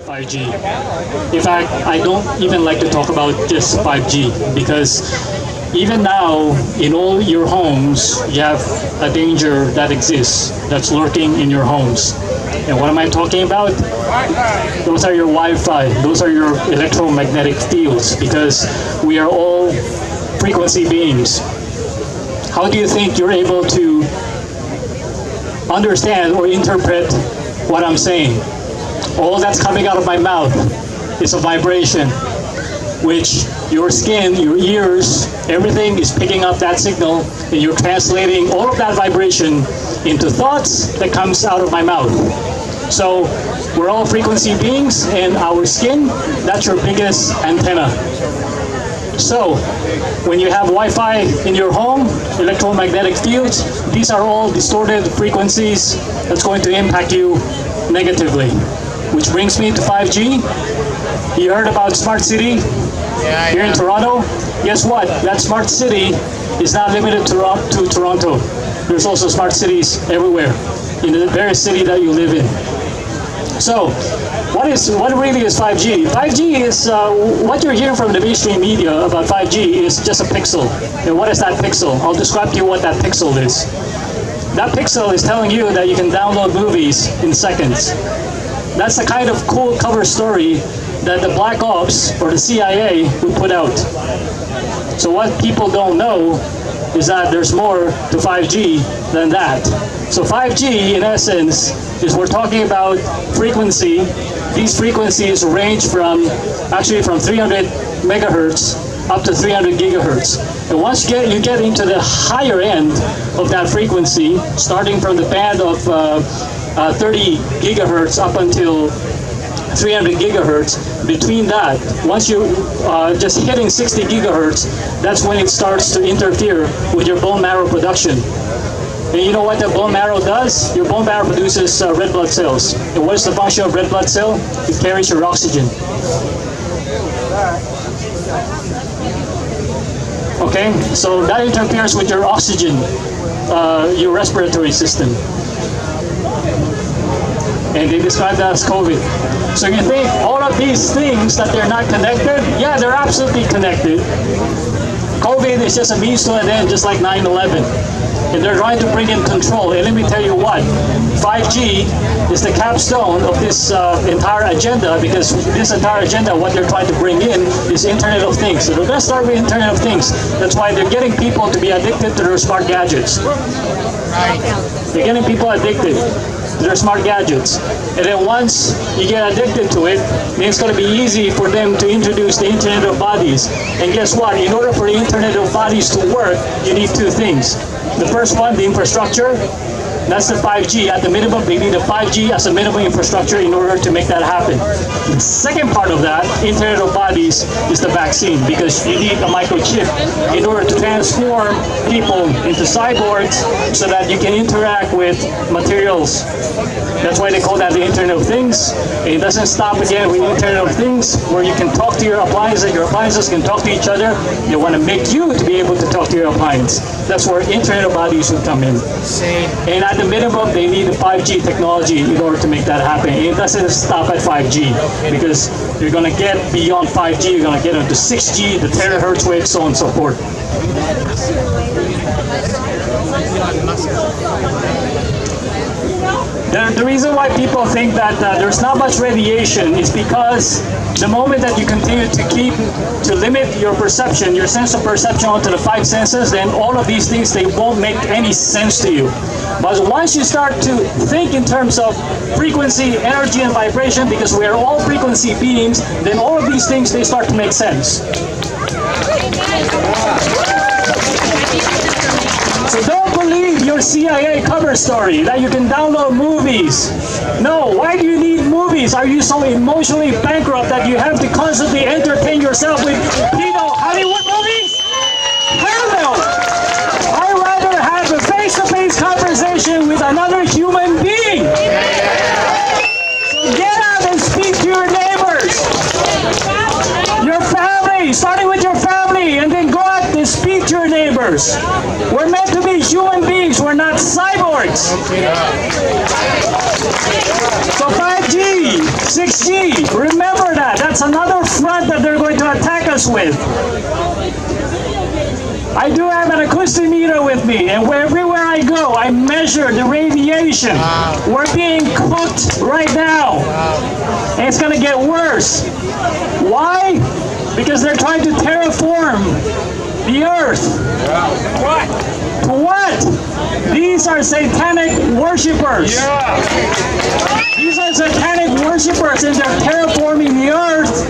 5G. In fact, I don't even like to talk about just 5G because even now, in all your homes, you have a danger that exists, that's lurking in your homes. And what am I talking about? Those are your Wi-Fi, those are your electromagnetic fields, because we are all frequency beings. How do you think you're able to understand or interpret what I'm saying? All that's coming out of my mouth is a vibration, which your skin, your ears, everything is picking up that signal, and you're translating all of that vibration into thoughts that comes out of my mouth. So we're all frequency beings, and our skin, that's your biggest antenna. So when you have Wi-Fi in your home, electromagnetic fields, these are all distorted frequencies that's going to impact you negatively. Which brings me to 5G. You heard about smart city here in Toronto? Guess what? That smart city is not limited to Toronto. There's also smart cities everywhere in the very city that you live in. So, what really is 5G? 5G is what you're hearing from the mainstream media about 5G is just a pixel. And what is that pixel? I'll describe to you what that pixel is. That pixel is telling you that you can download movies in seconds. That's the kind of cool cover story that the Black Ops or the CIA would put out. So what people don't know is that there's more to 5G than that. So 5G, in essence, is we're talking about frequency. These frequencies range from 300 megahertz up to 300 gigahertz. And once you get into the higher end of that frequency, starting from the band of 30 gigahertz up until 300 gigahertz, between that, once you just hitting 60 gigahertz, that's when it starts to interfere with your bone marrow production. And you know what the bone marrow does? Your bone marrow produces red blood cells. And what is the function of red blood cell? It carries your oxygen. Okay, so that interferes with your oxygen, your respiratory system. And they describe that as COVID. So you think all of these things that they're not connected? Yeah, they're absolutely connected. COVID is just a means to an end, just like 9/11. And they're trying to bring in control. And let me tell you what, 5G is the capstone of this entire agenda, because this entire agenda, what they're trying to bring in is Internet of Things. So they're going to start with Internet of Things. That's why they're getting people to be addicted to their smart gadgets. They're getting people addicted to their smart gadgets. And then once you get addicted to it, then it's going to be easy for them to introduce the Internet of Bodies. And guess what? In order for the Internet of Bodies to work, you need two things. The first one, the infrastructure. That's the 5G. At the minimum, they need a 5G as a minimum infrastructure in order to make that happen. The second part of that, Internet of Bodies, is the vaccine, because you need a microchip in order to transform people into cyborgs so that you can interact with materials. That's why they call that the Internet of Things. It doesn't stop again with Internet of Things, where you can talk to your appliances can talk to each other. They want to make you to be able to talk to your appliance. That's where Internet of Bodies would come in. And at the minimum, they need the 5G technology in order to make that happen. It doesn't stop at 5G, because you're going to get beyond 5G, you're going to get into 6G, the terahertz wave, so on and so forth. The reason why people think that there's not much radiation is because the moment that you continue to limit your perception, your sense of perception onto the five senses, then all of these things, they won't make any sense to you. But once you start to think in terms of frequency, energy, and vibration, because we are all frequency beings, then all of these things, they start to make sense. So don't believe your CIA cover story that you can download movies. No, why do you need movies? Are you so emotionally bankrupt that you have to constantly entertain yourself with, Hollywood movies? Hell no! I'd rather have a face-to-face conversation with another human being. So get out and speak to your neighbors, your family, starting with your family, and then go out and speak to your neighbors. We're meant to be human beings, we're not cyborgs. So 5G, 6G, remember that. That's another front that they're going to attack us with. I do have an acoustimeter with me, and everywhere I go, I measure the radiation. We're being cooked right now, and it's going to get worse. Why? Because they're trying to terraform the earth. What? To what? These are satanic worshippers. These are satanic worshippers, and they're terraforming the earth.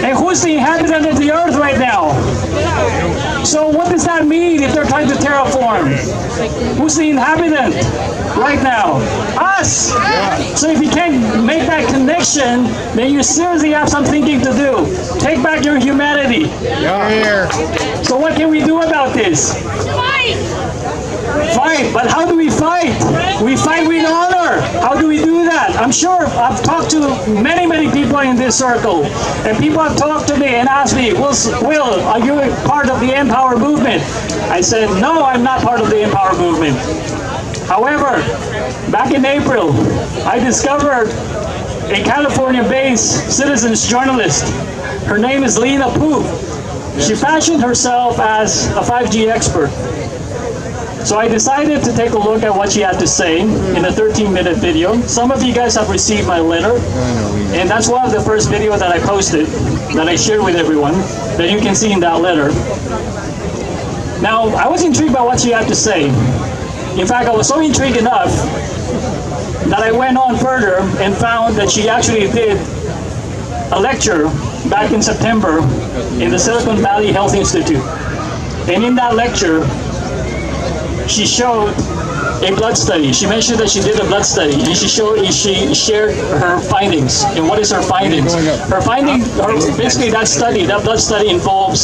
And who's the inhabitant of the earth right now? So what does that mean if they're trying to terraform? Who's the inhabitant right now? Us! So if you can't make that connection, then you seriously have some thinking to do. Take back your humanity. So what can we do about this? Fight, but how do we fight? We fight with honor. How do we do that? I'm sure I've talked to many people in this circle, and people have talked to me and asked me, Will, are you part of the Empower movement? I said, no, I'm not part of the Empower movement. However, back in April, I discovered a California-based citizens journalist. Her name is Lena Poo. She fashioned herself as a 5G expert. So I decided to take a look at what she had to say in a 13-minute video. Some of you guys have received my letter, and that's one of the first videos that I posted, that I shared with everyone, that you can see in that letter. Now, I was intrigued by what she had to say. In fact, I was so intrigued enough that I went on further and found that she actually did a lecture back in September in the Silicon Valley Health Institute. And in that lecture, she showed a blood study. She mentioned that she did a blood study, and she shared her findings. And what is her findings? Her finding, basically that blood study involves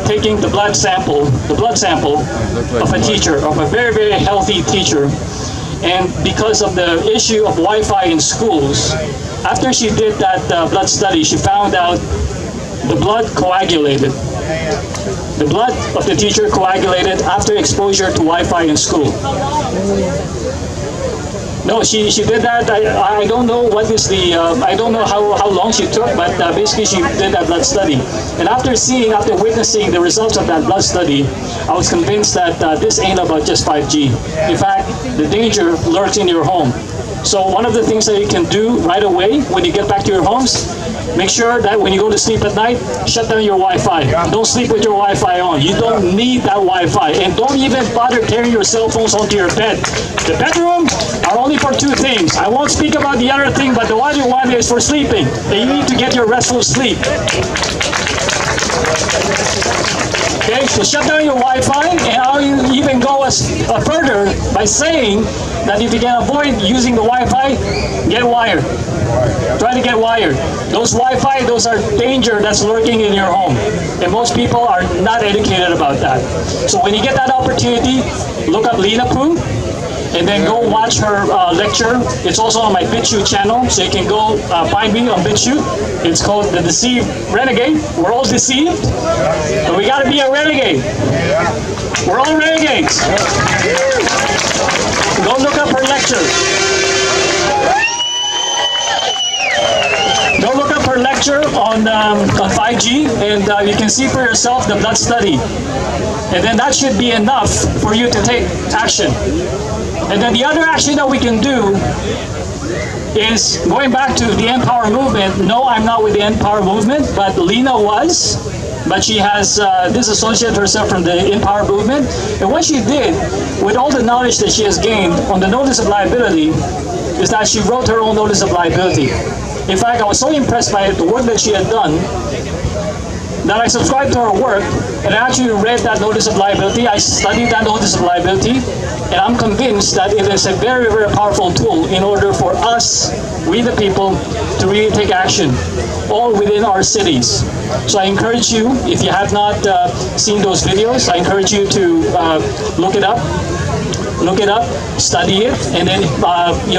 taking the blood sample of a teacher, of a very healthy teacher. And because of the issue of Wi-Fi in schools, after she did that blood study, she found out the blood coagulated. The blood of the teacher coagulated after exposure to Wi-Fi in school. No, she did that. I don't know what is the, I don't know how long she took, but basically she did that blood study. And after witnessing the results of that blood study, I was convinced that this ain't about just 5G. In fact, the danger lurks in your home. So one of the things that you can do right away when you get back to your homes, make sure that when you go to sleep at night, shut down your Wi-Fi. Don't sleep with your Wi-Fi on. You don't need that Wi-Fi. And don't even bother carrying your cell phones onto your bed. The bedroom are only for two things. I won't speak about the other thing, but the other one is for sleeping. And you need to get your restful sleep. Okay, so shut down your Wi-Fi, and I'll even go further by saying that if you can avoid using the Wi-Fi, get wired. Try to get wired. Those Wi-Fi, those are danger that's lurking in your home. And most people are not educated about that. So when you get that opportunity, look up Lena Poo, and then go watch her lecture. It's also on my BitChute channel, so you can go find me on BitChute. It's called The Deceived Renegade. We're all deceived, but we gotta be a renegade. We're all renegades. Go look up her lecture. Go look up her lecture on 5G, and you can see for yourself the blood study. And then that should be enough for you to take action. And then the other action that we can do is going back to the Empower movement. No, I'm not with the Empower movement, but Lena was. But she has disassociated herself from the Empower movement. And what she did, with all the knowledge that she has gained on the notice of liability, is that she wrote her own notice of liability. In fact, I was so impressed by the work that she had done that I subscribed to her work, and I actually read that notice of liability. I studied that notice of liability, and I'm convinced that it is a very powerful tool in order for us, we the people, to really take action, all within our cities. So I encourage you, if you have not seen those videos, I encourage you to look it up, study it, and then,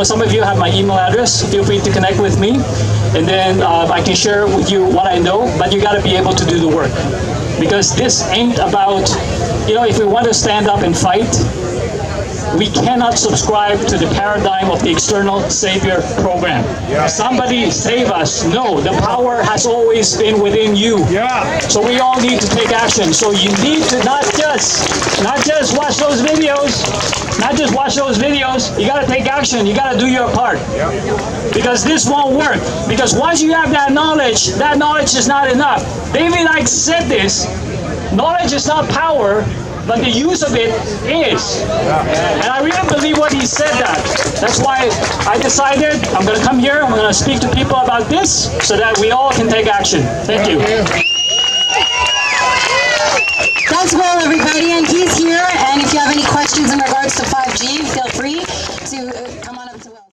some of you have my email address. Feel free to connect with me, and then I can share with you what I know, but you gotta be able to do the work. Because this ain't about, if we want to stand up and fight, we cannot subscribe to the paradigm of the external savior program. Somebody save us. No, the power has always been within you. So we all need to take action. So you need to not just watch those videos. Not just watch those videos. You got to take action. You got to do your part. Because this won't work. Because once you have that knowledge is not enough. David Icke said this. Knowledge is not power, but the use of it is. And I really believe what he said that. That's why I decided I'm going to come here, I'm going to speak to people about this so that we all can take action. Thank you. Thanks, Will, everybody. And he's here. And if you have any questions in regards to 5G, feel free.